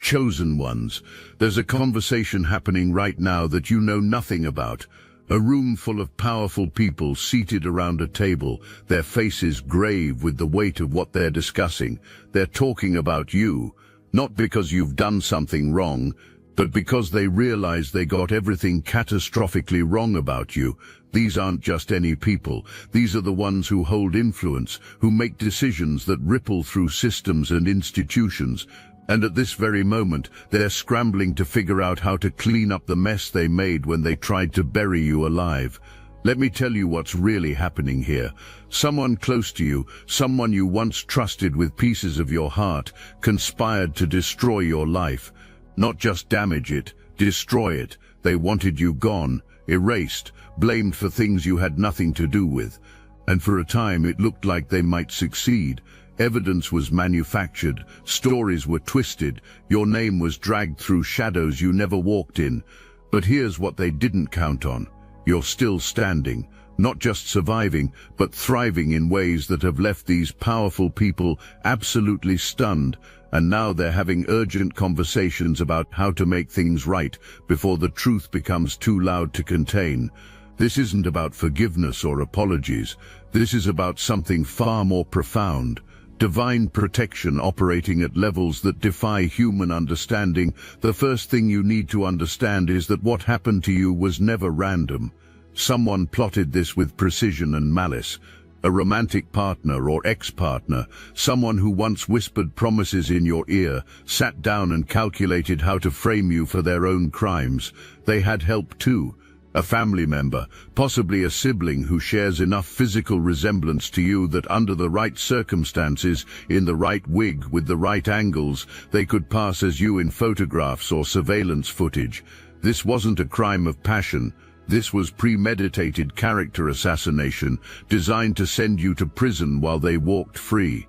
chosen ones. There's a conversation happening right now that you know nothing about. A room full of powerful people seated around a table, their faces grave with the weight of what they're discussing. They're talking about you, not because you've done something wrong, but because they realize they got everything catastrophically wrong about you. These aren't just any people. These are the ones who hold influence, who make decisions that ripple through systems and institutions. And at this very moment, they're scrambling to figure out how to clean up the mess they made when they tried to bury you alive. Let me tell you what's really happening here. Someone close to you, someone you once trusted with pieces of your heart, conspired to destroy your life. Not just damage it, destroy it. They wanted you gone, erased, blamed for things you had nothing to do with. And for a time it looked like they might succeed. Evidence was manufactured, stories were twisted, your name was dragged through shadows you never walked in. But here's what they didn't count on. You're still standing, not just surviving, but thriving in ways that have left these powerful people absolutely stunned. And now they're having urgent conversations about how to make things right before the truth becomes too loud to contain. This isn't about forgiveness or apologies. This is about something far more profound. Divine protection operating at levels that defy human understanding. The first thing you need to understand is that what happened to you was never random. Someone plotted this with precision and malice. A romantic partner or ex-partner, someone who once whispered promises in your ear, sat down and calculated how to frame you for their own crimes. They had help too. A family member, possibly a sibling who shares enough physical resemblance to you that under the right circumstances, in the right wig with the right angles, they could pass as you in photographs or surveillance footage. This wasn't a crime of passion. This was premeditated character assassination, designed to send you to prison while they walked free.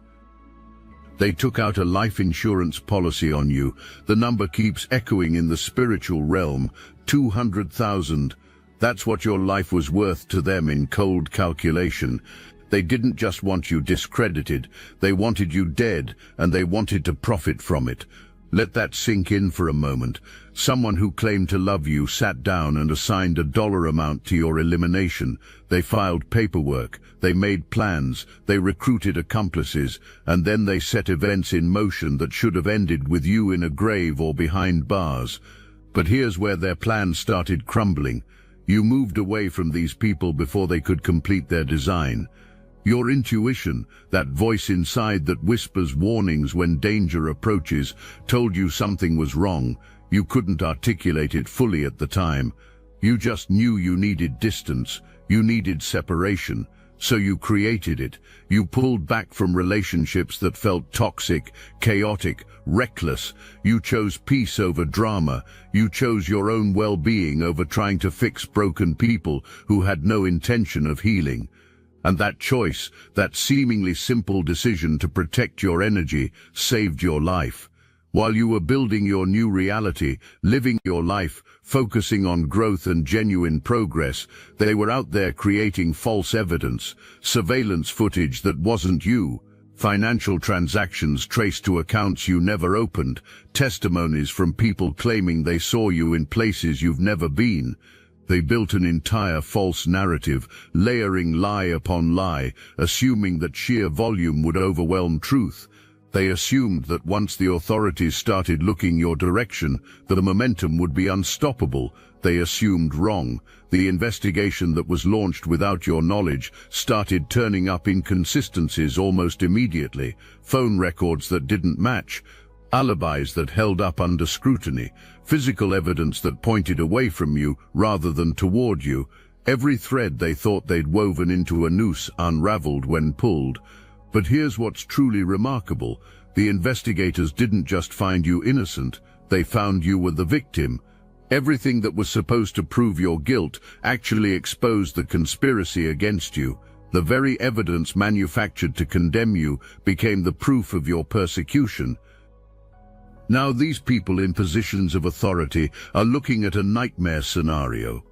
They took out a life insurance policy on you. The number keeps echoing in the spiritual realm. 200,000. That's what your life was worth to them in cold calculation. They didn't just want you discredited. They wanted you dead, and they wanted to profit from it. Let that sink in for a moment. Someone who claimed to love you sat down and assigned a dollar amount to your elimination. They filed paperwork, they made plans, they recruited accomplices, and then they set events in motion that should have ended with you in a grave or behind bars. But here's where their plan started crumbling. You moved away from these people before they could complete their design. Your intuition, that voice inside that whispers warnings when danger approaches, told you something was wrong. You couldn't articulate it fully at the time. You just knew you needed distance, you needed separation. So you created it. You pulled back from relationships that felt toxic, chaotic, reckless. You chose peace over drama. You chose your own well-being over trying to fix broken people who had no intention of healing. And that choice, that seemingly simple decision to protect your energy, saved your life. While you were building your new reality, living your life, focusing on growth and genuine progress, they were out there creating false evidence, surveillance footage that wasn't you, financial transactions traced to accounts you never opened, testimonies from people claiming they saw you in places you've never been. They built an entire false narrative, layering lie upon lie, assuming that sheer volume would overwhelm truth. They assumed that once the authorities started looking your direction, the momentum would be unstoppable. They assumed wrong. The investigation that was launched without your knowledge started turning up inconsistencies almost immediately. Phone records that didn't match, alibis that held up under scrutiny, physical evidence that pointed away from you rather than toward you. Every thread they thought they'd woven into a noose unraveled when pulled. But here's what's truly remarkable. The investigators didn't just find you innocent, they found you were the victim. Everything that was supposed to prove your guilt actually exposed the conspiracy against you. The very evidence manufactured to condemn you became the proof of your persecution. Now these people in positions of authority are looking at a nightmare scenario.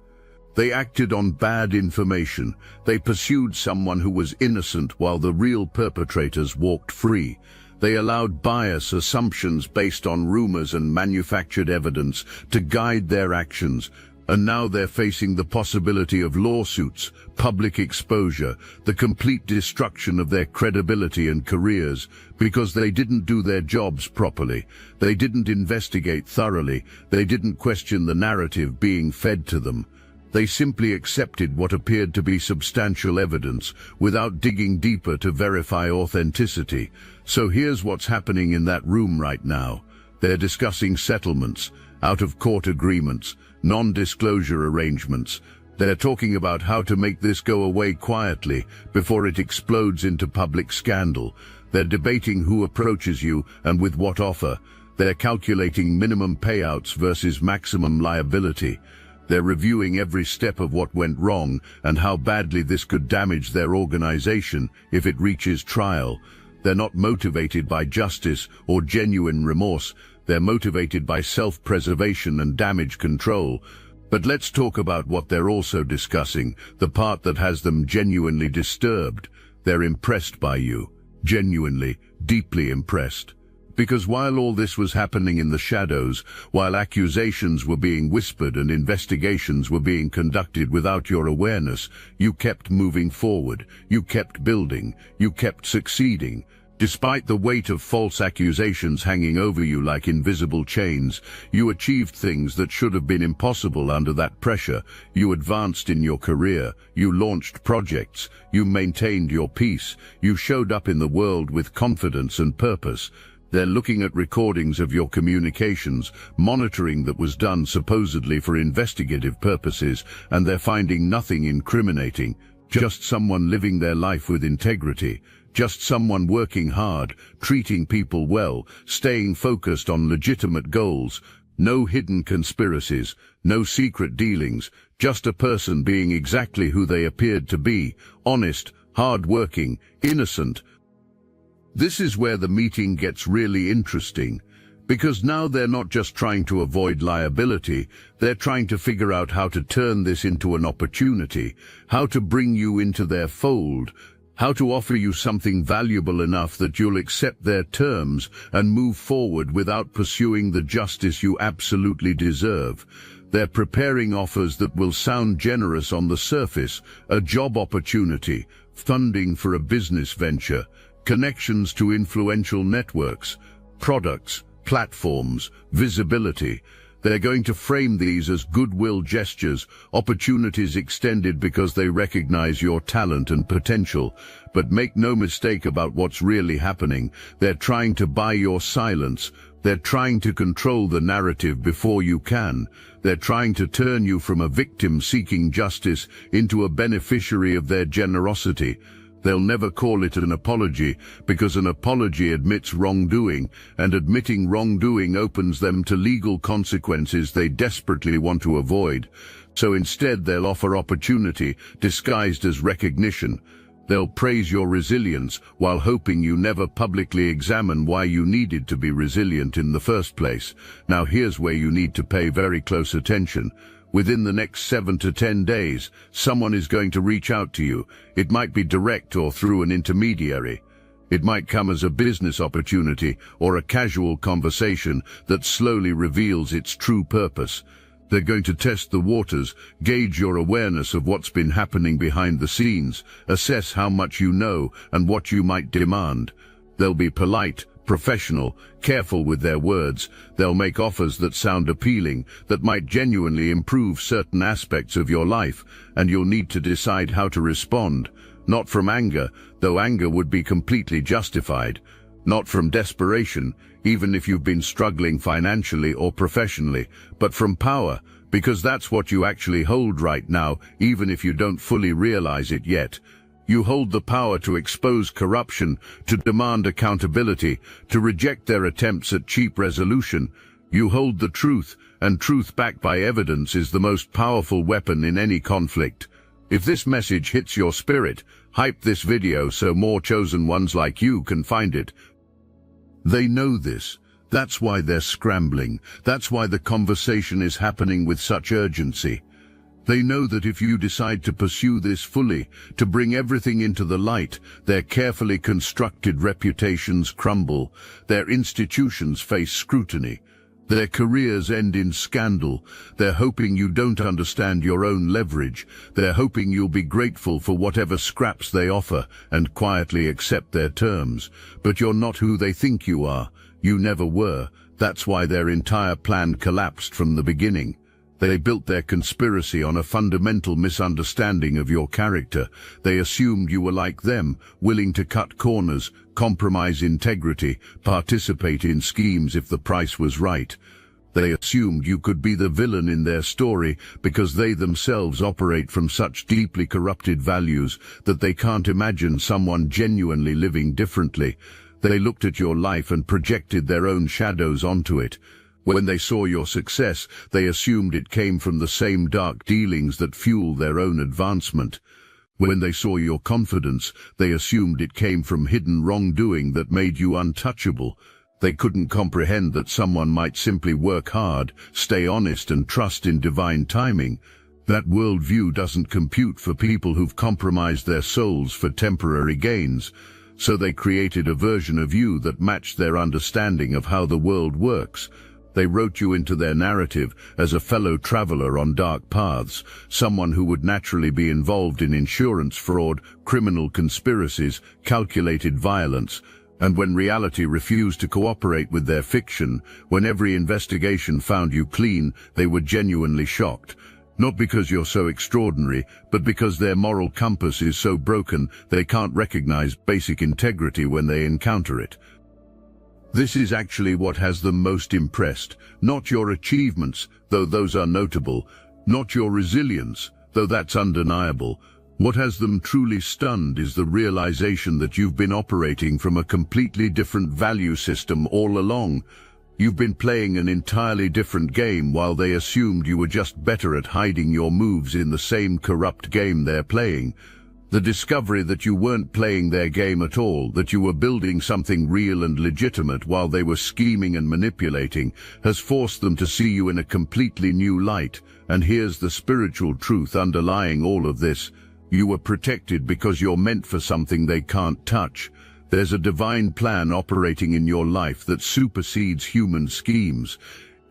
They acted on bad information. They pursued someone who was innocent while the real perpetrators walked free. They allowed bias, assumptions based on rumors and manufactured evidence to guide their actions, and now they're facing the possibility of lawsuits, public exposure, the complete destruction of their credibility and careers because they didn't do their jobs properly. They didn't investigate thoroughly. They didn't question the narrative being fed to them. They simply accepted what appeared to be substantial evidence without digging deeper to verify authenticity. So here's what's happening in that room right now. They're discussing settlements, out-of-court agreements, non-disclosure arrangements. They're talking about how to make this go away quietly before it explodes into public scandal. They're debating who approaches you and with what offer. They're calculating minimum payouts versus maximum liability. They're reviewing every step of what went wrong and how badly this could damage their organization if it reaches trial. They're not motivated by justice or genuine remorse. They're motivated by self-preservation and damage control. But let's talk about what they're also discussing, the part that has them genuinely disturbed. They're impressed by you. Genuinely, deeply impressed. Because while all this was happening in the shadows, while accusations were being whispered and investigations were being conducted without your awareness, you kept moving forward, you kept building, you kept succeeding. Despite the weight of false accusations hanging over you like invisible chains, you achieved things that should have been impossible under that pressure. You advanced in your career, you launched projects, you maintained your peace, you showed up in the world with confidence and purpose. They're looking at recordings of your communications, monitoring that was done supposedly for investigative purposes, and they're finding nothing incriminating, just someone living their life with integrity. Just someone working hard, treating people well, staying focused on legitimate goals. No hidden conspiracies, no secret dealings, just a person being exactly who they appeared to be, honest, hard-working, innocent. This is where the meeting gets really interesting, because now they're not just trying to avoid liability, they're trying to figure out how to turn this into an opportunity, how to bring you into their fold, how to offer you something valuable enough that you'll accept their terms and move forward without pursuing the justice you absolutely deserve. They're preparing offers that will sound generous on the surface: a job opportunity, funding for a business venture, connections to influential networks, products, platforms, visibility. They're going to frame these as goodwill gestures, opportunities extended because they recognize your talent and potential. But make no mistake about what's really happening. They're trying to buy your silence. They're trying to control the narrative before you can. They're trying to turn you from a victim seeking justice into a beneficiary of their generosity. They'll never call it an apology, because an apology admits wrongdoing, and admitting wrongdoing opens them to legal consequences they desperately want to avoid. So instead they'll offer opportunity, disguised as recognition. They'll praise your resilience, while hoping you never publicly examine why you needed to be resilient in the first place. Now here's where you need to pay very close attention. Within the next 7 to 10 days, someone is going to reach out to you. It might be direct or through an intermediary. It might come as a business opportunity or a casual conversation that slowly reveals its true purpose. They're going to test the waters, gauge your awareness of what's been happening behind the scenes, assess how much you know and what you might demand. They'll be polite, professional, careful with their words. They'll make offers that sound appealing, that might genuinely improve certain aspects of your life, and you'll need to decide how to respond. Not from anger, though anger would be completely justified. Not from desperation, even if you've been struggling financially or professionally, but from power, because that's what you actually hold right now, even if you don't fully realize it yet. You hold the power to expose corruption, to demand accountability, to reject their attempts at cheap resolution. You hold the truth, and truth backed by evidence is the most powerful weapon in any conflict. If this message hits your spirit, hype this video so more chosen ones like you can find it. They know this. That's why they're scrambling. That's why the conversation is happening with such urgency. They know that if you decide to pursue this fully, to bring everything into the light, their carefully constructed reputations crumble, their institutions face scrutiny, their careers end in scandal. They're hoping you don't understand your own leverage. They're hoping you'll be grateful for whatever scraps they offer and quietly accept their terms. But you're not who they think you are. You never were. That's why their entire plan collapsed from the beginning. They built their conspiracy on a fundamental misunderstanding of your character. They assumed you were like them, willing to cut corners, compromise integrity, participate in schemes if the price was right. They assumed you could be the villain in their story because they themselves operate from such deeply corrupted values that they can't imagine someone genuinely living differently. They looked at your life and projected their own shadows onto it. When they saw your success, they assumed it came from the same dark dealings that fuel their own advancement. When they saw your confidence, they assumed it came from hidden wrongdoing that made you untouchable. They couldn't comprehend that someone might simply work hard, stay honest and trust in divine timing. That worldview doesn't compute for people who've compromised their souls for temporary gains. So they created a version of you that matched their understanding of how the world works. They wrote you into their narrative as a fellow traveler on dark paths, someone who would naturally be involved in insurance fraud, criminal conspiracies, calculated violence. And when reality refused to cooperate with their fiction, when every investigation found you clean, they were genuinely shocked. Not because you're so extraordinary, but because their moral compass is so broken they can't recognize basic integrity when they encounter it. This is actually what has them most impressed, not your achievements, though those are notable, not your resilience, though that's undeniable. What has them truly stunned is the realization that you've been operating from a completely different value system all along. You've been playing an entirely different game while they assumed you were just better at hiding your moves in the same corrupt game they're playing. The discovery that you weren't playing their game at all, that you were building something real and legitimate while they were scheming and manipulating, has forced them to see you in a completely new light. And here's the spiritual truth underlying all of this. You were protected because you're meant for something they can't touch. There's a divine plan operating in your life that supersedes human schemes.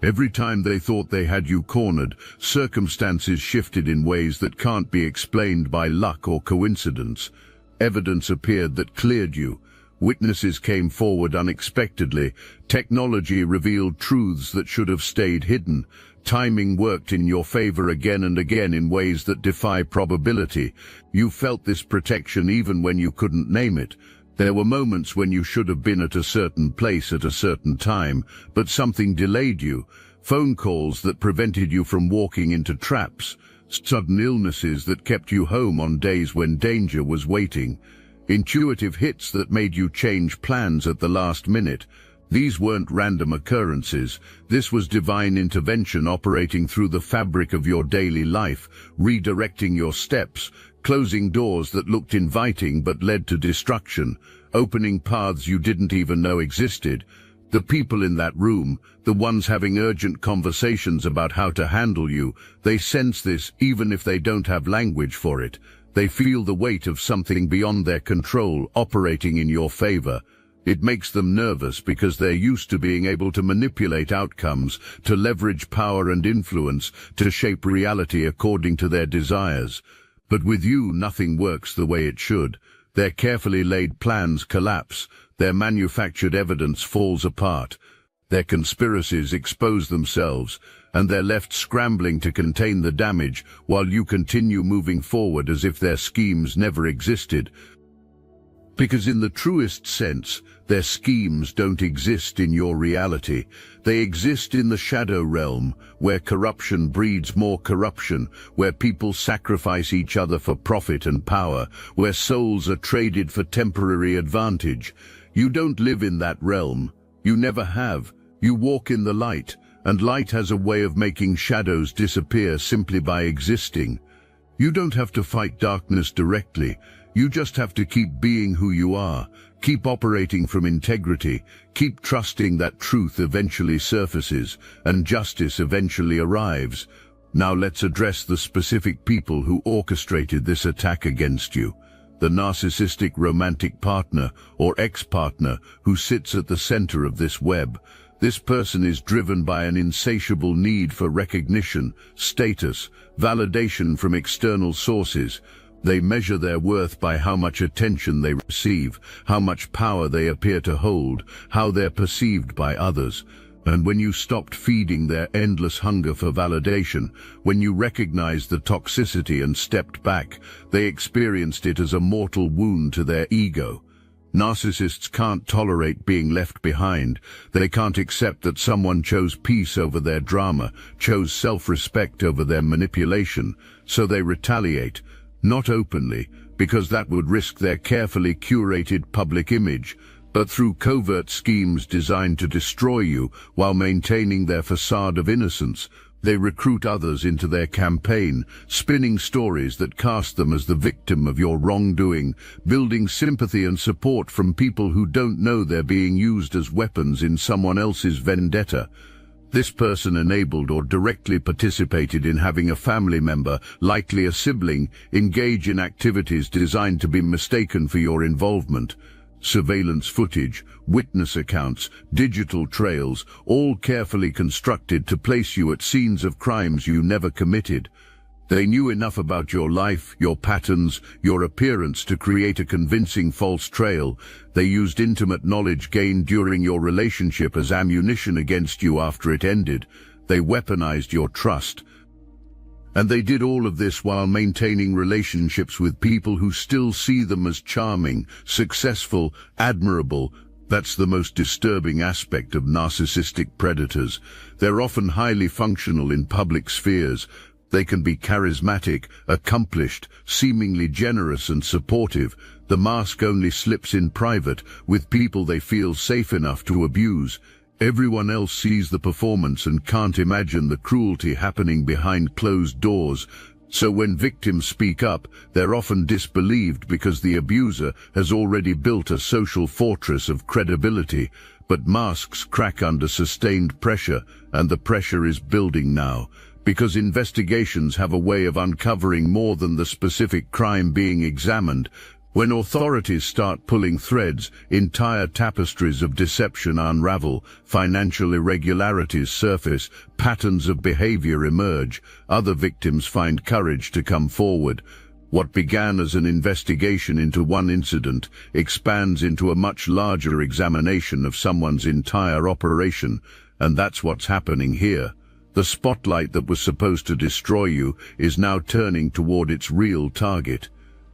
Every time they thought they had you cornered, circumstances shifted in ways that can't be explained by luck or coincidence. Evidence appeared that cleared you. Witnesses came forward unexpectedly. Technology revealed truths that should have stayed hidden. Timing worked in your favor again and again in ways that defy probability. You felt this protection even when you couldn't name it. There were moments when you should have been at a certain place at a certain time, but something delayed you. Phone calls that prevented you from walking into traps. Sudden illnesses that kept you home on days when danger was waiting. Intuitive hits that made you change plans at the last minute. These weren't random occurrences. This was divine intervention operating through the fabric of your daily life, redirecting your steps, closing doors that looked inviting but led to destruction, opening paths you didn't even know existed. The people in that room, the ones having urgent conversations about how to handle you, they sense this even if they don't have language for it. They feel the weight of something beyond their control operating in your favor. It makes them nervous because they're used to being able to manipulate outcomes, to leverage power and influence, to shape reality according to their desires. But with you, nothing works the way it should. Their carefully laid plans collapse. Their manufactured evidence falls apart. Their conspiracies expose themselves, and they're left scrambling to contain the damage while you continue moving forward as if their schemes never existed. Because in the truest sense, their schemes don't exist in your reality. They exist in the shadow realm, where corruption breeds more corruption, where people sacrifice each other for profit and power, where souls are traded for temporary advantage. You don't live in that realm. You never have. You walk in the light, and light has a way of making shadows disappear simply by existing. You don't have to fight darkness directly. You just have to keep being who you are, keep operating from integrity, keep trusting that truth eventually surfaces and justice eventually arrives. Now let's address the specific people who orchestrated this attack against you. The narcissistic romantic partner or ex-partner who sits at the center of this web. This person is driven by an insatiable need for recognition, status, validation from external sources. They measure their worth by how much attention they receive, how much power they appear to hold, how they're perceived by others. And when you stopped feeding their endless hunger for validation, when you recognized the toxicity and stepped back, they experienced it as a mortal wound to their ego. Narcissists can't tolerate being left behind. They can't accept that someone chose peace over their drama, chose self-respect over their manipulation, so they retaliate. Not openly, because that would risk their carefully curated public image, but through covert schemes designed to destroy you while maintaining their facade of innocence. They recruit others into their campaign, spinning stories that cast them as the victim of your wrongdoing, building sympathy and support from people who don't know they're being used as weapons in someone else's vendetta. This person enabled or directly participated in having a family member, likely a sibling, engage in activities designed to be mistaken for your involvement. Surveillance footage, witness accounts, digital trails, all carefully constructed to place you at scenes of crimes you never committed. They knew enough about your life, your patterns, your appearance to create a convincing false trail. They used intimate knowledge gained during your relationship as ammunition against you after it ended. They weaponized your trust. And they did all of this while maintaining relationships with people who still see them as charming, successful, admirable. That's the most disturbing aspect of narcissistic predators. They're often highly functional in public spheres. They can be charismatic, accomplished, seemingly generous and supportive. The mask only slips in private, with people they feel safe enough to abuse. Everyone else sees the performance and can't imagine the cruelty happening behind closed doors. So when victims speak up, they're often disbelieved because the abuser has already built a social fortress of credibility. But masks crack under sustained pressure, and the pressure is building now, because investigations have a way of uncovering more than the specific crime being examined. When authorities start pulling threads, entire tapestries of deception unravel, financial irregularities surface, patterns of behavior emerge, other victims find courage to come forward. What began as an investigation into one incident expands into a much larger examination of someone's entire operation, and that's what's happening here. The spotlight that was supposed to destroy you is now turning toward its real target.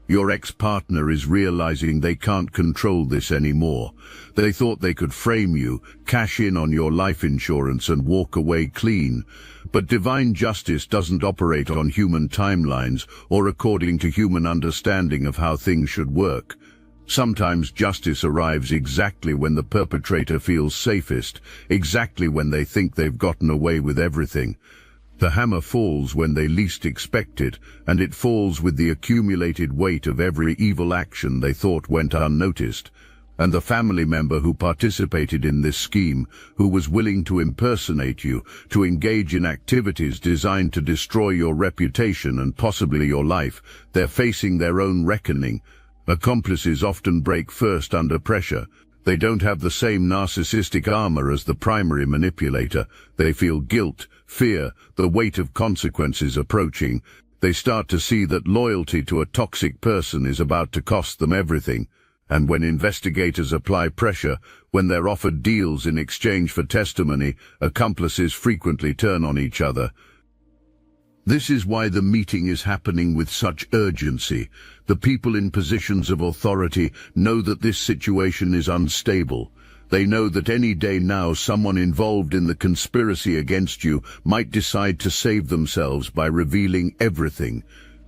Your ex-partner is realizing they can't control this anymore. They thought they could frame you, cash in on your life insurance and walk away clean. But divine justice doesn't operate on human timelines or according to human understanding of how things should work. Sometimes justice arrives exactly when the perpetrator feels safest, exactly when they think they've gotten away with everything. The hammer falls when they least expect it, and it falls with the accumulated weight of every evil action they thought went unnoticed. And the family member who participated in this scheme, who was willing to impersonate you, to engage in activities designed to destroy your reputation and possibly your life, they're facing their own reckoning. Accomplices often break first under pressure. They don't have the same narcissistic armor as the primary manipulator. They feel guilt, fear, the weight of consequences approaching. They start to see that loyalty to a toxic person is about to cost them everything. And when investigators apply pressure, when they're offered deals in exchange for testimony, accomplices frequently turn on each other. This is why the meeting is happening with such urgency. The people in positions of authority know that this situation is unstable. They know that any day now someone involved in the conspiracy against you might decide to save themselves by revealing everything.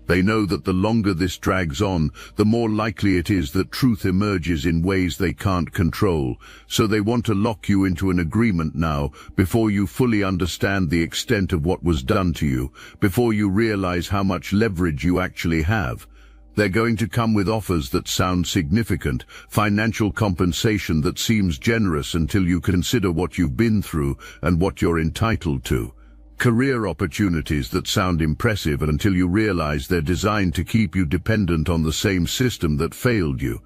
They know that the longer this drags on, the more likely it is that truth emerges in ways they can't control. So they want to lock you into an agreement now, before you fully understand the extent of what was done to you, before you realize how much leverage you actually have. They're going to come with offers that sound significant, financial compensation that seems generous until you consider what you've been through and what you're entitled to. Career opportunities that sound impressive until you realize they're designed to keep you dependent on the same system that failed you.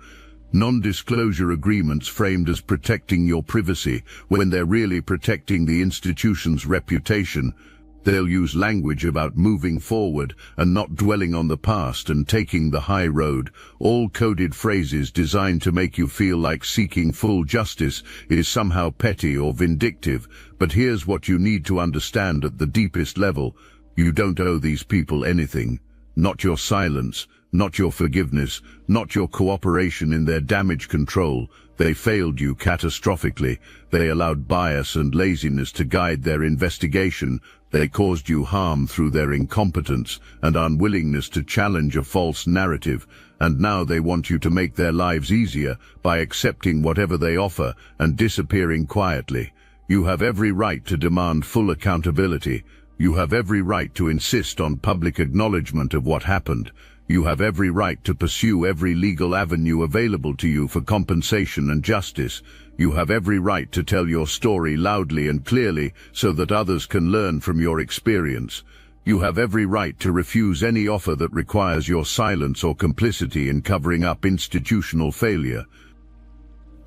Non-disclosure agreements framed as protecting your privacy when they're really protecting the institution's reputation. They'll use language about moving forward and not dwelling on the past and taking the high road, all coded phrases designed to make you feel like seeking full justice is somehow petty or vindictive. But here's what you need to understand at the deepest level. You don't owe these people anything. Not your silence, not your forgiveness, not your cooperation in their damage control. They failed you catastrophically. They allowed bias and laziness to guide their investigation. They caused you harm through their incompetence and unwillingness to challenge a false narrative. And now they want you to make their lives easier by accepting whatever they offer and disappearing quietly. You have every right to demand full accountability. You have every right to insist on public acknowledgement of what happened. You have every right to pursue every legal avenue available to you for compensation and justice. You have every right to tell your story loudly and clearly so that others can learn from your experience. You have every right to refuse any offer that requires your silence or complicity in covering up institutional failure.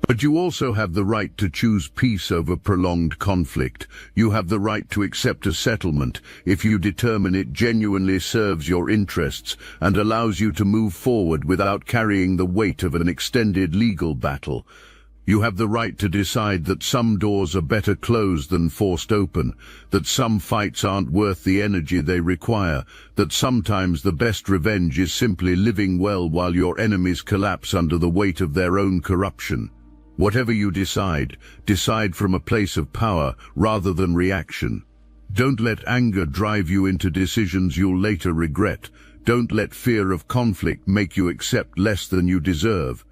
But you also have the right to choose peace over prolonged conflict. You have the right to accept a settlement if you determine it genuinely serves your interests and allows you to move forward without carrying the weight of an extended legal battle. You have the right to decide that some doors are better closed than forced open, that some fights aren't worth the energy they require, that sometimes the best revenge is simply living well while your enemies collapse under the weight of their own corruption. Whatever you decide, decide from a place of power rather than reaction. Don't let anger drive you into decisions you'll later regret. Don't let fear of conflict make you accept less than you deserve.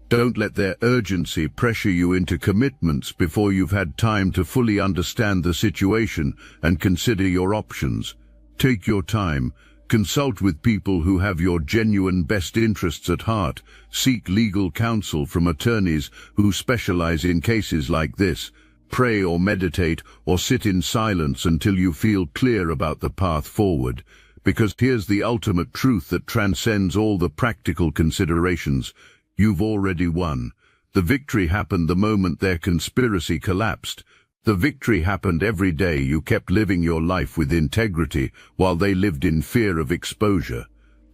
Don't let their urgency pressure you into commitments before you've had time to fully understand the situation and consider your options. Take your time. Consult with people who have your genuine best interests at heart. Seek legal counsel from attorneys who specialize in cases like this. Pray or meditate or sit in silence until you feel clear about the path forward. Because here's the ultimate truth that transcends all the practical considerations. You've already won. The victory happened the moment their conspiracy collapsed. The victory happened every day you kept living your life with integrity while they lived in fear of exposure.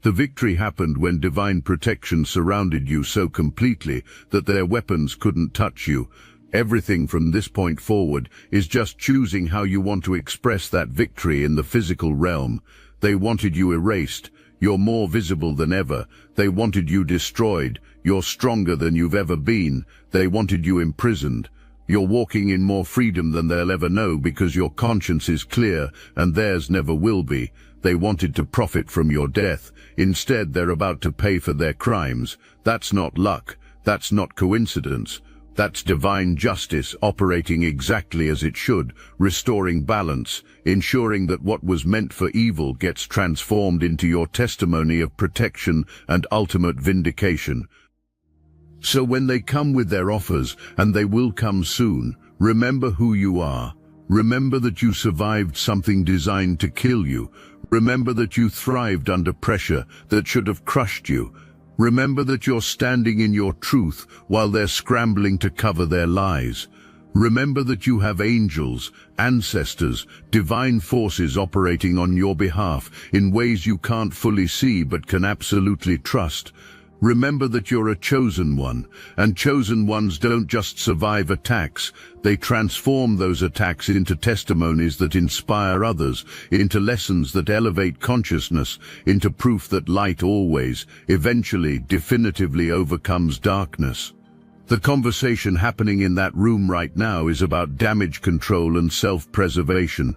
The victory happened when divine protection surrounded you so completely that their weapons couldn't touch you. Everything from this point forward is just choosing how you want to express that victory in the physical realm. They wanted you erased. You're more visible than ever. They wanted you destroyed. You're stronger than you've ever been. They wanted you imprisoned. You're walking in more freedom than they'll ever know because your conscience is clear and theirs never will be. They wanted to profit from your death. Instead, they're about to pay for their crimes. That's not luck. That's not coincidence. That's divine justice operating exactly as it should, restoring balance, ensuring that what was meant for evil gets transformed into your testimony of protection and ultimate vindication. So when they come with their offers, and they will come soon, remember who you are. Remember that you survived something designed to kill you. Remember that you thrived under pressure that should have crushed you. Remember that you're standing in your truth while they're scrambling to cover their lies. Remember that you have angels, ancestors, divine forces operating on your behalf in ways you can't fully see but can absolutely trust. Remember that you're a chosen one, and chosen ones don't just survive attacks. They transform those attacks into testimonies that inspire others, into lessons that elevate consciousness, into proof that light always, eventually, definitively overcomes darkness. The conversation happening in that room right now is about damage control and self-preservation.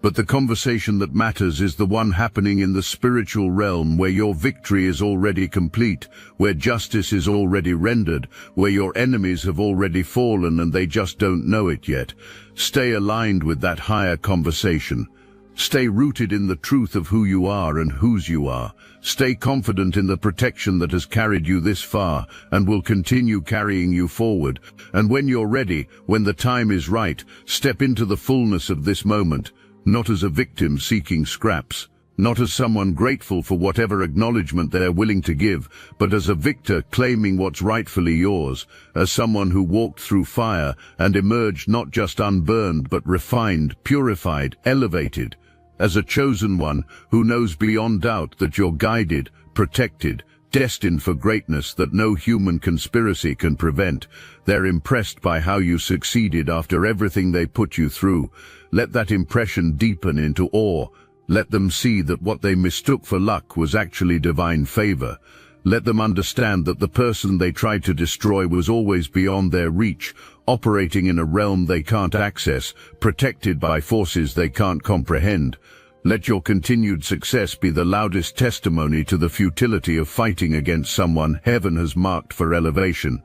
But the conversation that matters is the one happening in the spiritual realm, where your victory is already complete, where justice is already rendered, where your enemies have already fallen and they just don't know it yet. Stay aligned with that higher conversation. Stay rooted in the truth of who you are and whose you are. Stay confident in the protection that has carried you this far and will continue carrying you forward. And when you're ready, when the time is right, step into the fullness of this moment. not as a victim seeking scraps, not as someone grateful for whatever acknowledgement they're willing to give, but as a victor claiming what's rightfully yours, as someone who walked through fire and emerged not just unburned but refined, purified, elevated, as a chosen one who knows beyond doubt that you're guided, protected, destined for greatness that no human conspiracy can prevent. They're impressed by how you succeeded after everything they put you through. Let that impression deepen into awe. Let them see that what they mistook for luck was actually divine favor. Let them understand that the person they tried to destroy was always beyond their reach, operating in a realm they can't access, protected by forces they can't comprehend. Let your continued success be the loudest testimony to the futility of fighting against someone heaven has marked for elevation.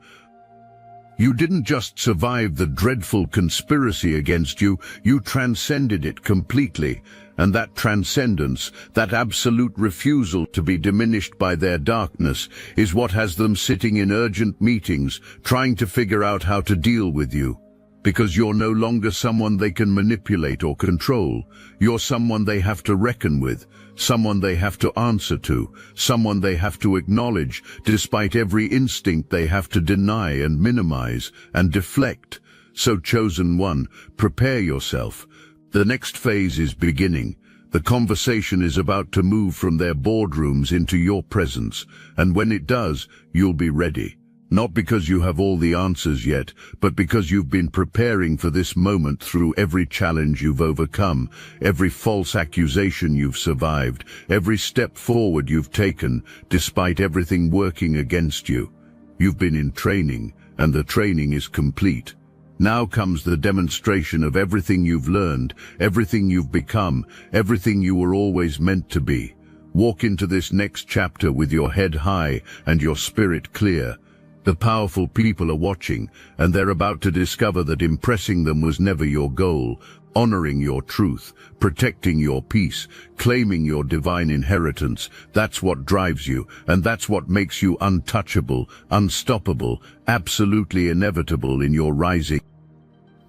You didn't just survive the dreadful conspiracy against you, you transcended it completely. And that transcendence, that absolute refusal to be diminished by their darkness, is what has them sitting in urgent meetings, trying to figure out how to deal with you. Because you're no longer someone they can manipulate or control. You're someone they have to reckon with, someone they have to answer to, someone they have to acknowledge, despite every instinct they have to deny and minimize and deflect. So, chosen one, prepare yourself. The next phase is beginning. The conversation is about to move from their boardrooms into your presence, and when it does, you'll be ready. Not because you have all the answers yet, but because you've been preparing for this moment through every challenge you've overcome, every false accusation you've survived, every step forward you've taken, despite everything working against you. You've been in training, and the training is complete. Now comes the demonstration of everything you've learned, everything you've become, everything you were always meant to be. Walk into this next chapter with your head high and your spirit clear. The powerful people are watching, and they're about to discover that impressing them was never your goal. Honoring your truth, protecting your peace, claiming your divine inheritance, that's what drives you, and that's what makes you untouchable, unstoppable, absolutely inevitable in your rising.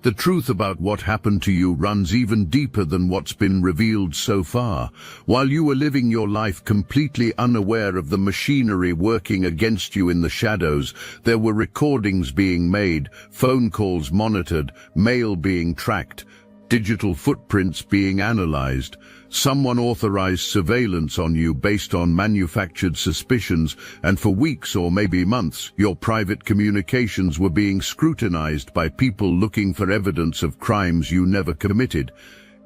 The truth about what happened to you runs even deeper than what's been revealed so far. While you were living your life completely unaware of the machinery working against you in the shadows, there were recordings being made, phone calls monitored, mail being tracked, digital footprints being analyzed. Someone authorized surveillance on you based on manufactured suspicions, and for weeks or maybe months, your private communications were being scrutinized by people looking for evidence of crimes you never committed.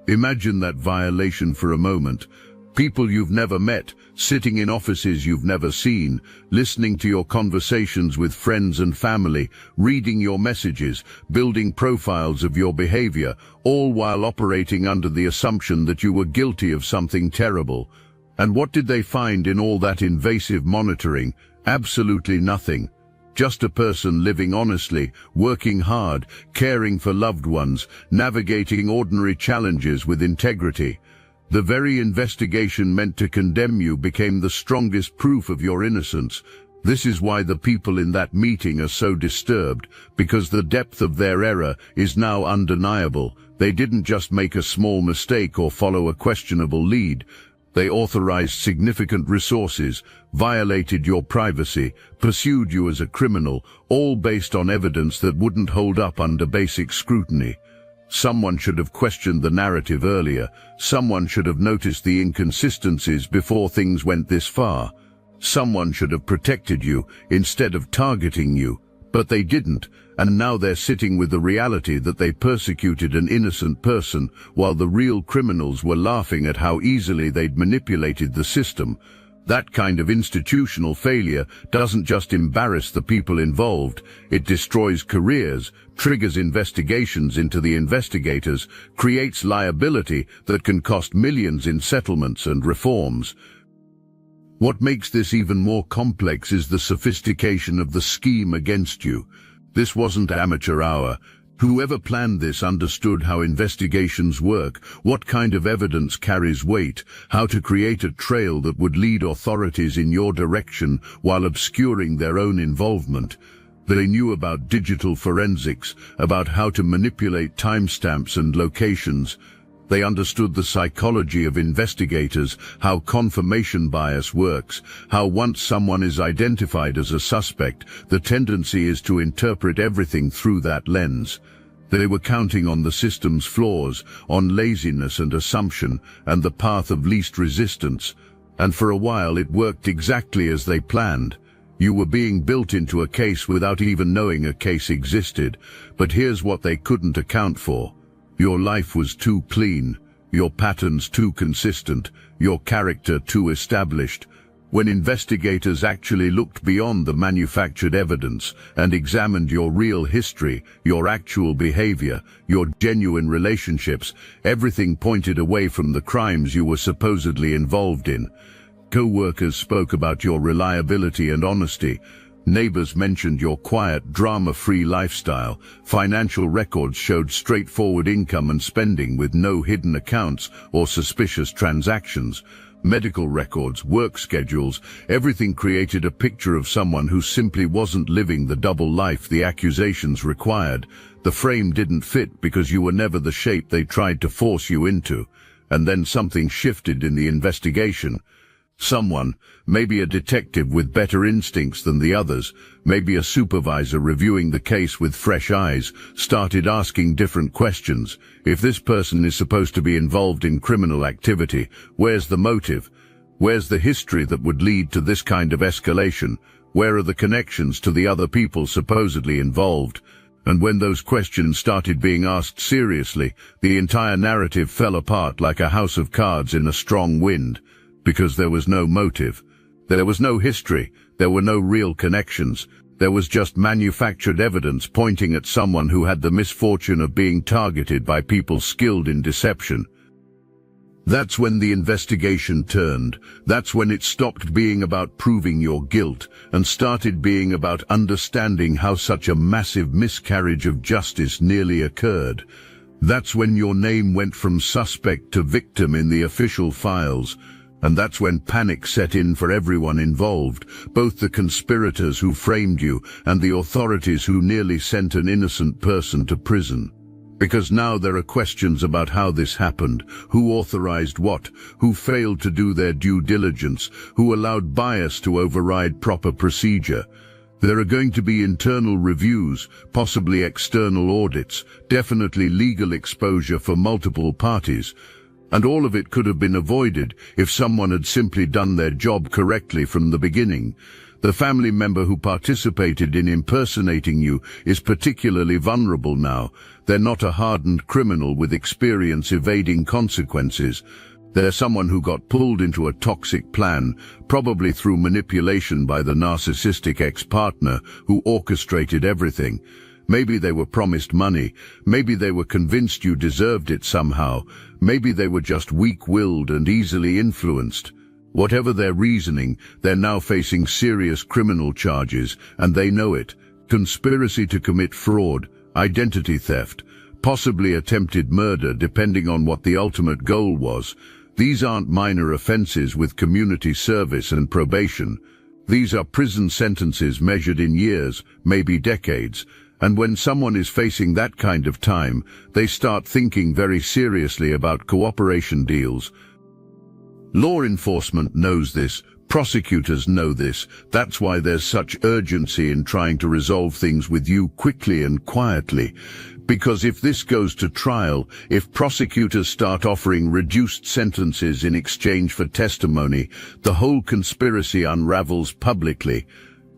Imagine that violation for a moment. People you've never met, sitting in offices you've never seen, listening to your conversations with friends and family, reading your messages, building profiles of your behavior, all while operating under the assumption that you were guilty of something terrible. And what did they find in all that invasive monitoring? Absolutely nothing. Just a person living honestly, working hard, caring for loved ones, navigating ordinary challenges with integrity. The very investigation meant to condemn you became the strongest proof of your innocence. This is why the people in that meeting are so disturbed, because the depth of their error is now undeniable. They didn't just make a small mistake or follow a questionable lead. They authorized significant resources, violated your privacy, pursued you as a criminal, all based on evidence that wouldn't hold up under basic scrutiny. Someone should have questioned the narrative earlier. Someone should have noticed the inconsistencies before things went this far. Someone should have protected you instead of targeting you. But they didn't, and now they're sitting with the reality that they persecuted an innocent person, while the real criminals were laughing at how easily they'd manipulated the system. That kind of institutional failure doesn't just embarrass the people involved, it destroys careers, triggers investigations into the investigators, creates liability that can cost millions in settlements and reforms. What makes this even more complex is the sophistication of the scheme against you. This wasn't amateur hour. Whoever planned this understood how investigations work, what kind of evidence carries weight, how to create a trail that would lead authorities in your direction while obscuring their own involvement. They knew about digital forensics, about how to manipulate timestamps and locations. They understood the psychology of investigators, how confirmation bias works, how once someone is identified as a suspect, the tendency is to interpret everything through that lens. They were counting on the system's flaws, on laziness and assumption, and the path of least resistance. And for a while it worked exactly as they planned. You were being built into a case without even knowing a case existed. But here's what they couldn't account for. Your life was too clean, your patterns too consistent, your character too established. When investigators actually looked beyond the manufactured evidence and examined your real history, your actual behavior, your genuine relationships, everything pointed away from the crimes you were supposedly involved in. Co-workers spoke about your reliability and honesty. Neighbors mentioned your quiet, drama-free lifestyle. Financial records showed straightforward income and spending with no hidden accounts or suspicious transactions. Medical records, work schedules, everything created a picture of someone who simply wasn't living the double life the accusations required. The frame didn't fit because you were never the shape they tried to force you into. And then something shifted in the investigation. Someone, maybe a detective with better instincts than the others, maybe a supervisor reviewing the case with fresh eyes, started asking different questions. If this person is supposed to be involved in criminal activity, where's the motive? Where's the history that would lead to this kind of escalation? Where are the connections to the other people supposedly involved? And when those questions started being asked seriously, the entire narrative fell apart like a house of cards in a strong wind. Because there was no motive. There was no history. There were no real connections. There was just manufactured evidence pointing at someone who had the misfortune of being targeted by people skilled in deception. That's when the investigation turned. That's when it stopped being about proving your guilt and started being about understanding how such a massive miscarriage of justice nearly occurred. That's when your name went from suspect to victim in the official files. And that's when panic set in for everyone involved, both the conspirators who framed you and the authorities who nearly sent an innocent person to prison. Because now there are questions about how this happened, who authorized what, who failed to do their due diligence, who allowed bias to override proper procedure. There are going to be internal reviews, possibly external audits, definitely legal exposure for multiple parties. And all of it could have been avoided if someone had simply done their job correctly from the beginning. The family member who participated in impersonating you is particularly vulnerable now. They're not a hardened criminal with experience evading consequences. They're someone who got pulled into a toxic plan, probably through manipulation by the narcissistic ex-partner who orchestrated everything. Maybe they were promised money. Maybe they were convinced you deserved it somehow. Maybe they were just weak-willed and easily influenced. Whatever their reasoning, they're now facing serious criminal charges, and they know it. Conspiracy to commit fraud, identity theft, possibly attempted murder depending on what the ultimate goal was. These aren't minor offenses with community service and probation. These are prison sentences measured in years, maybe decades. And when someone is facing that kind of time, they start thinking very seriously about cooperation deals. Law enforcement knows this. Prosecutors know this. That's why there's such urgency in trying to resolve things with you quickly and quietly. Because if this goes to trial, if prosecutors start offering reduced sentences in exchange for testimony, the whole conspiracy unravels publicly.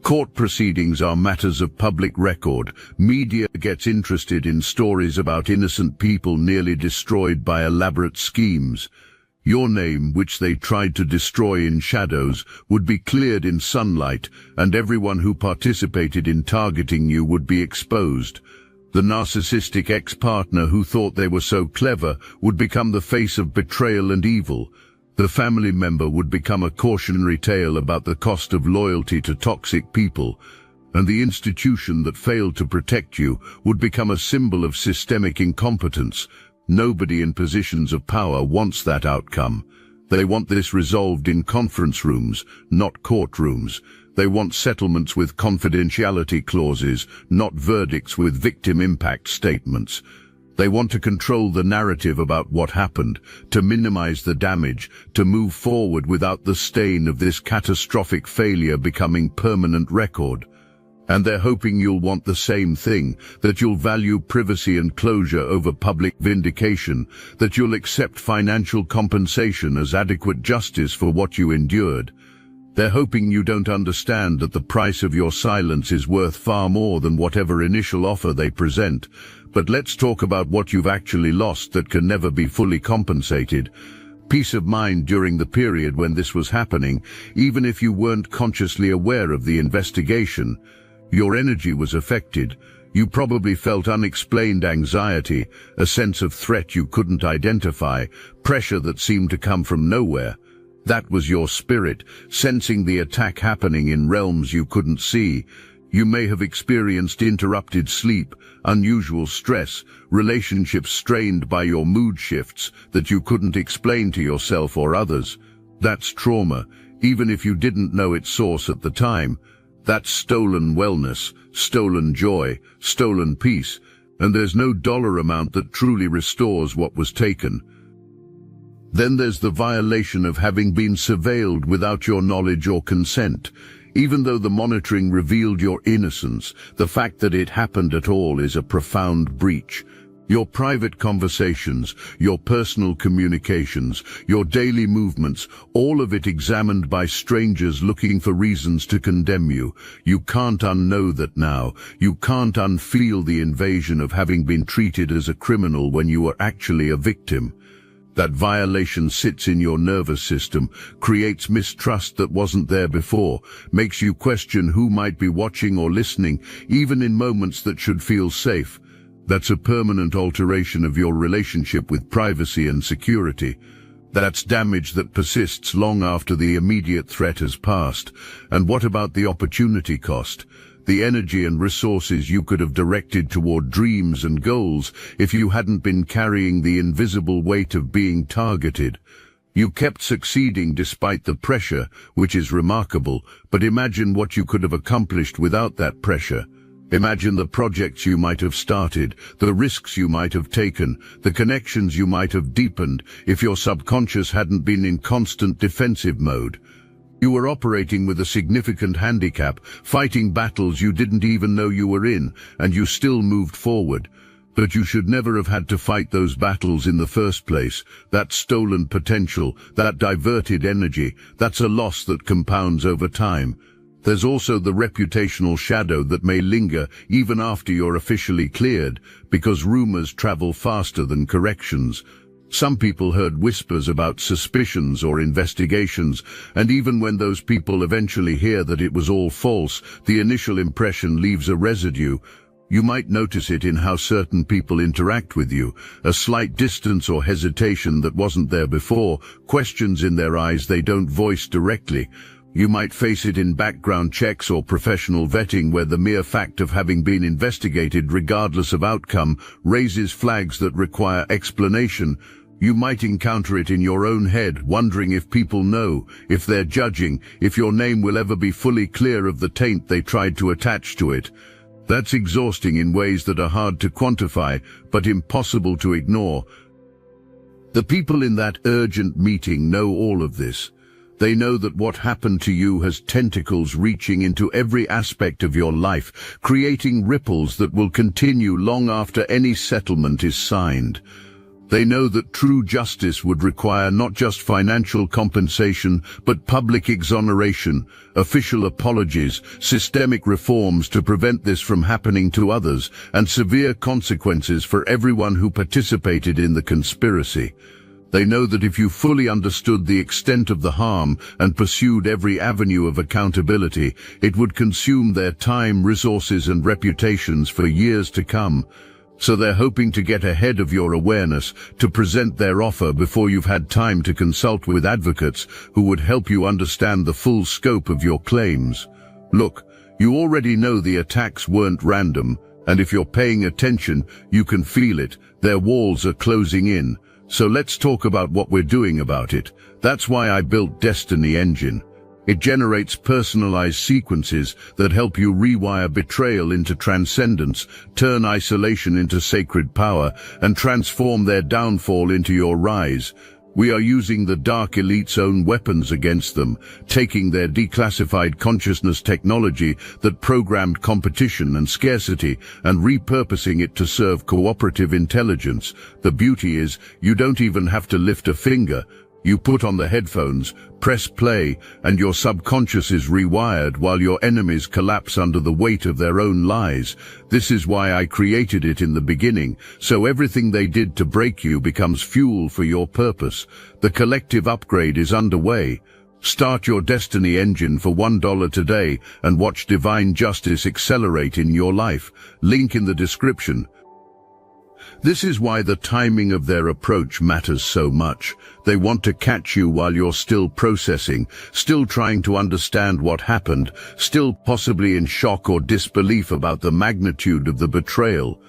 Court proceedings are matters of public record. Media gets interested in stories about innocent people nearly destroyed by elaborate schemes. Your name, which they tried to destroy in shadows, would be cleared in sunlight, and everyone who participated in targeting you would be exposed. The narcissistic ex-partner who thought they were so clever would become the face of betrayal and evil. The family member would become a cautionary tale about the cost of loyalty to toxic people, and the institution that failed to protect you would become a symbol of systemic incompetence. Nobody in positions of power wants that outcome. They want this resolved in conference rooms, not courtrooms. They want settlements with confidentiality clauses, not verdicts with victim impact statements. They want to control the narrative about what happened, to minimize the damage, to move forward without the stain of this catastrophic failure becoming permanent record. And they're hoping you'll want the same thing, that you'll value privacy and closure over public vindication, that you'll accept financial compensation as adequate justice for what you endured. They're hoping you don't understand that the price of your silence is worth far more than whatever initial offer they present. But let's talk about what you've actually lost that can never be fully compensated. Peace of mind during the period when this was happening, even if you weren't consciously aware of the investigation. Your energy was affected. You probably felt unexplained anxiety, a sense of threat you couldn't identify, pressure that seemed to come from nowhere. That was your spirit, sensing the attack happening in realms you couldn't see. You may have experienced interrupted sleep, unusual stress, relationships strained by your mood shifts that you couldn't explain to yourself or others. That's trauma, even if you didn't know its source at the time. That's stolen wellness, stolen joy, stolen peace, and there's no dollar amount that truly restores what was taken. Then there's the violation of having been surveilled without your knowledge or consent. Even though the monitoring revealed your innocence, the fact that it happened at all is a profound breach. Your private conversations, your personal communications, your daily movements, all of it examined by strangers looking for reasons to condemn you. You can't unknow that now. You can't unfeel the invasion of having been treated as a criminal when you were actually a victim. That violation sits in your nervous system, creates mistrust that wasn't there before, makes you question who might be watching or listening, even in moments that should feel safe. That's a permanent alteration of your relationship with privacy and security. That's damage that persists long after the immediate threat has passed. And what about the opportunity cost? The energy and resources you could have directed toward dreams and goals if you hadn't been carrying the invisible weight of being targeted. You kept succeeding despite the pressure, which is remarkable, but imagine what you could have accomplished without that pressure. Imagine the projects you might have started, the risks you might have taken, the connections you might have deepened if your subconscious hadn't been in constant defensive mode. You were operating with a significant handicap, fighting battles you didn't even know you were in, and you still moved forward. But you should never have had to fight those battles in the first place. That stolen potential, that diverted energy, that's a loss that compounds over time. There's also the reputational shadow that may linger even after you're officially cleared, because rumors travel faster than corrections. Some people heard whispers about suspicions or investigations, and even when those people eventually hear that it was all false, the initial impression leaves a residue. You might notice it in how certain people interact with you, a slight distance or hesitation that wasn't there before, questions in their eyes they don't voice directly. You might face it in background checks or professional vetting where the mere fact of having been investigated regardless of outcome raises flags that require explanation. You might encounter it in your own head, wondering if people know, if they're judging, if your name will ever be fully clear of the taint they tried to attach to it. That's exhausting in ways that are hard to quantify, but impossible to ignore. The people in that urgent meeting know all of this. They know that what happened to you has tentacles reaching into every aspect of your life, creating ripples that will continue long after any settlement is signed. They know that true justice would require not just financial compensation, but public exoneration, official apologies, systemic reforms to prevent this from happening to others, and severe consequences for everyone who participated in the conspiracy. They know that if you fully understood the extent of the harm and pursued every avenue of accountability, it would consume their time, resources, and reputations for years to come. So they're hoping to get ahead of your awareness, to present their offer before you've had time to consult with advocates who would help you understand the full scope of your claims. Look, you already know the attacks weren't random, and if you're paying attention, you can feel it. Their walls are closing in. So let's talk about what we're doing about it. That's why I built Destiny Engine. It generates personalized sequences that help you rewire betrayal into transcendence, turn isolation into sacred power, and transform their downfall into your rise. We are using the Dark Elite's own weapons against them, taking their declassified consciousness technology that programmed competition and scarcity and repurposing it to serve cooperative intelligence. The beauty is, you don't even have to lift a finger. You put on the headphones, press play, and your subconscious is rewired while your enemies collapse under the weight of their own lies. This is why I created it in the beginning, so everything they did to break you becomes fuel for your purpose. The collective upgrade is underway. Start your destiny engine for $1 today and watch divine justice accelerate in your life. Link in the description. This is why the timing of their approach matters so much. They want to catch you while you're still processing, still trying to understand what happened, still possibly in shock or disbelief about the magnitude of the betrayal.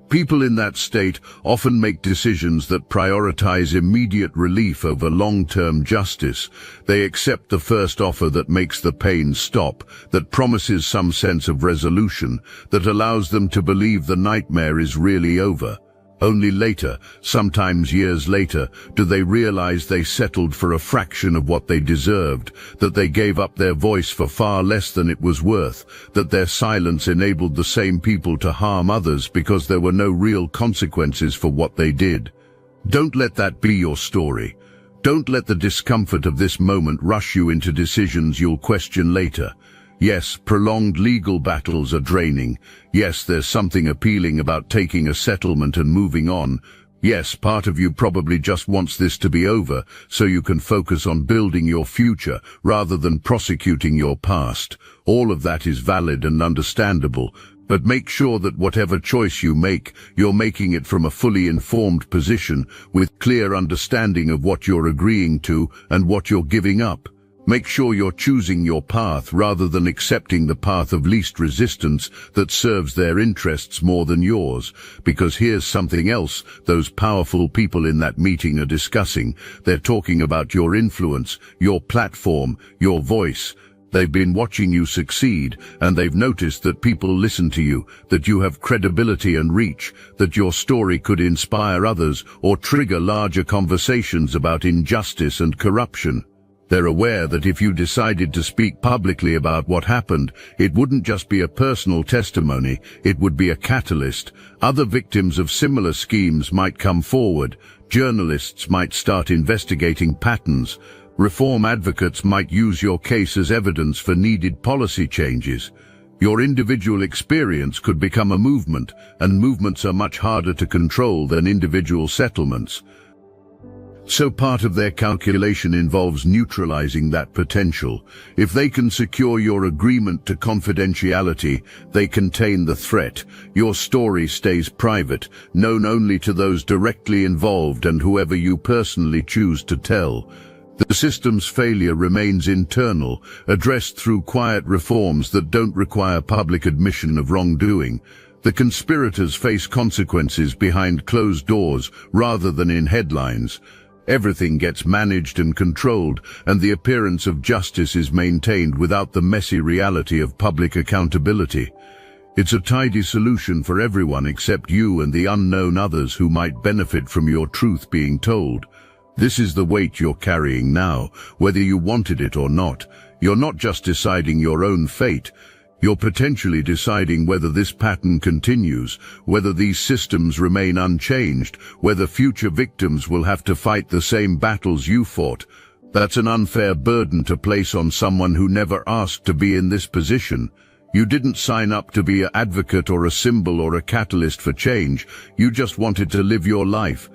People in that state often make decisions that prioritize immediate relief over long-term justice. They accept the first offer that makes the pain stop, that promises some sense of resolution, that allows them to believe the nightmare is really over. Only later, sometimes years later, do they realize they settled for a fraction of what they deserved, that they gave up their voice for far less than it was worth, that their silence enabled the same people to harm others because there were no real consequences for what they did. Don't let that be your story. Don't let the discomfort of this moment rush you into decisions you'll question later. Yes, prolonged legal battles are draining. Yes, there's something appealing about taking a settlement and moving on. Yes, part of you probably just wants this to be over so you can focus on building your future rather than prosecuting your past. All of that is valid and understandable, but make sure that whatever choice you make, you're making it from a fully informed position with clear understanding of what you're agreeing to and what you're giving up. Make sure you're choosing your path rather than accepting the path of least resistance that serves their interests more than yours. Because here's something else those powerful people in that meeting are discussing. They're talking about your influence, your platform, your voice. They've been watching you succeed, and they've noticed that people listen to you, that you have credibility and reach, that your story could inspire others or trigger larger conversations about injustice and corruption. They're aware that if you decided to speak publicly about what happened, it wouldn't just be a personal testimony, it would be a catalyst. Other victims of similar schemes might come forward. Journalists might start investigating patterns. Reform advocates might use your case as evidence for needed policy changes. Your individual experience could become a movement, and movements are much harder to control than individual settlements. So part of their calculation involves neutralizing that potential. If they can secure your agreement to confidentiality, they contain the threat. Your story stays private, known only to those directly involved and whoever you personally choose to tell. The system's failure remains internal, addressed through quiet reforms that don't require public admission of wrongdoing. The conspirators face consequences behind closed doors rather than in headlines. Everything gets managed and controlled, and the appearance of justice is maintained without the messy reality of public accountability. It's a tidy solution for everyone except you and the unknown others who might benefit from your truth being told. This is the weight you're carrying now, whether you wanted it or not. You're not just deciding your own fate. You're potentially deciding whether this pattern continues, whether these systems remain unchanged, whether future victims will have to fight the same battles you fought. That's an unfair burden to place on someone who never asked to be in this position. You didn't sign up to be an advocate or a symbol or a catalyst for change. You just wanted to live your life.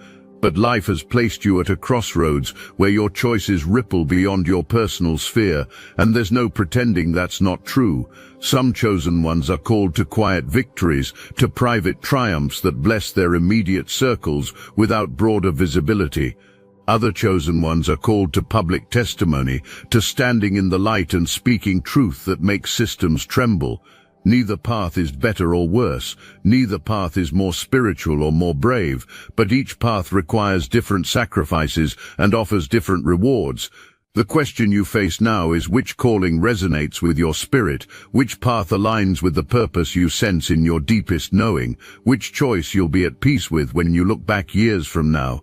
But life has placed you at a crossroads where your choices ripple beyond your personal sphere, and there's no pretending that's not true. Some chosen ones are called to quiet victories, to private triumphs that bless their immediate circles without broader visibility. Other chosen ones are called to public testimony, to standing in the light and speaking truth that makes systems tremble. Neither path is better or worse, neither path is more spiritual or more brave, but each path requires different sacrifices and offers different rewards. The question you face now is which calling resonates with your spirit, which path aligns with the purpose you sense in your deepest knowing, which choice you'll be at peace with when you look back years from now.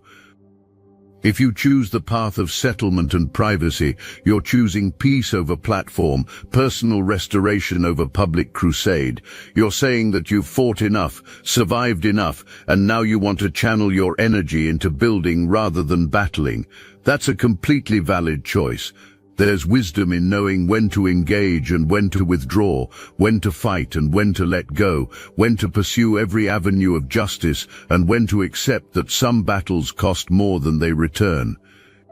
If you choose the path of settlement and privacy, you're choosing peace over platform, personal restoration over public crusade. You're saying that you've fought enough, survived enough, and now you want to channel your energy into building rather than battling. That's a completely valid choice. There's wisdom in knowing when to engage and when to withdraw, when to fight and when to let go, when to pursue every avenue of justice and when to accept that some battles cost more than they return.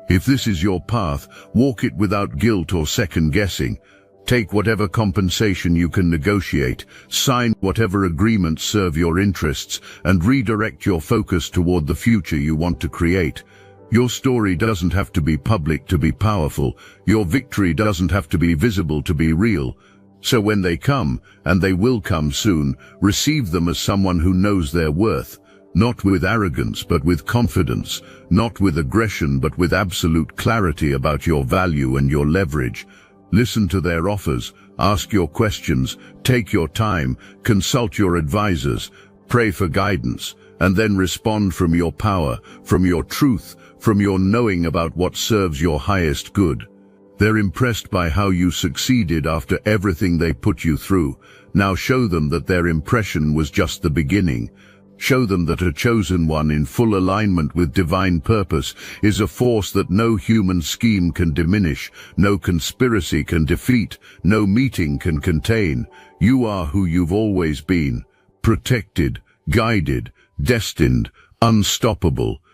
If this is your path, walk it without guilt or second guessing. Take whatever compensation you can negotiate, sign whatever agreements serve your interests, and redirect your focus toward the future you want to create. Your story doesn't have to be public to be powerful. Your victory doesn't have to be visible to be real. So when they come, and they will come soon, receive them as someone who knows their worth, not with arrogance but with confidence, not with aggression but with absolute clarity about your value and your leverage. Listen to their offers, ask your questions, take your time, consult your advisors, pray for guidance, and then respond from your power, from your truth, from your knowing about what serves your highest good. They're impressed by how you succeeded after everything they put you through. Now show them that their impression was just the beginning. Show them that a chosen one in full alignment with divine purpose is a force that no human scheme can diminish, no conspiracy can defeat, no meeting can contain. You are who you've always been, protected, guided, destined, unstoppable.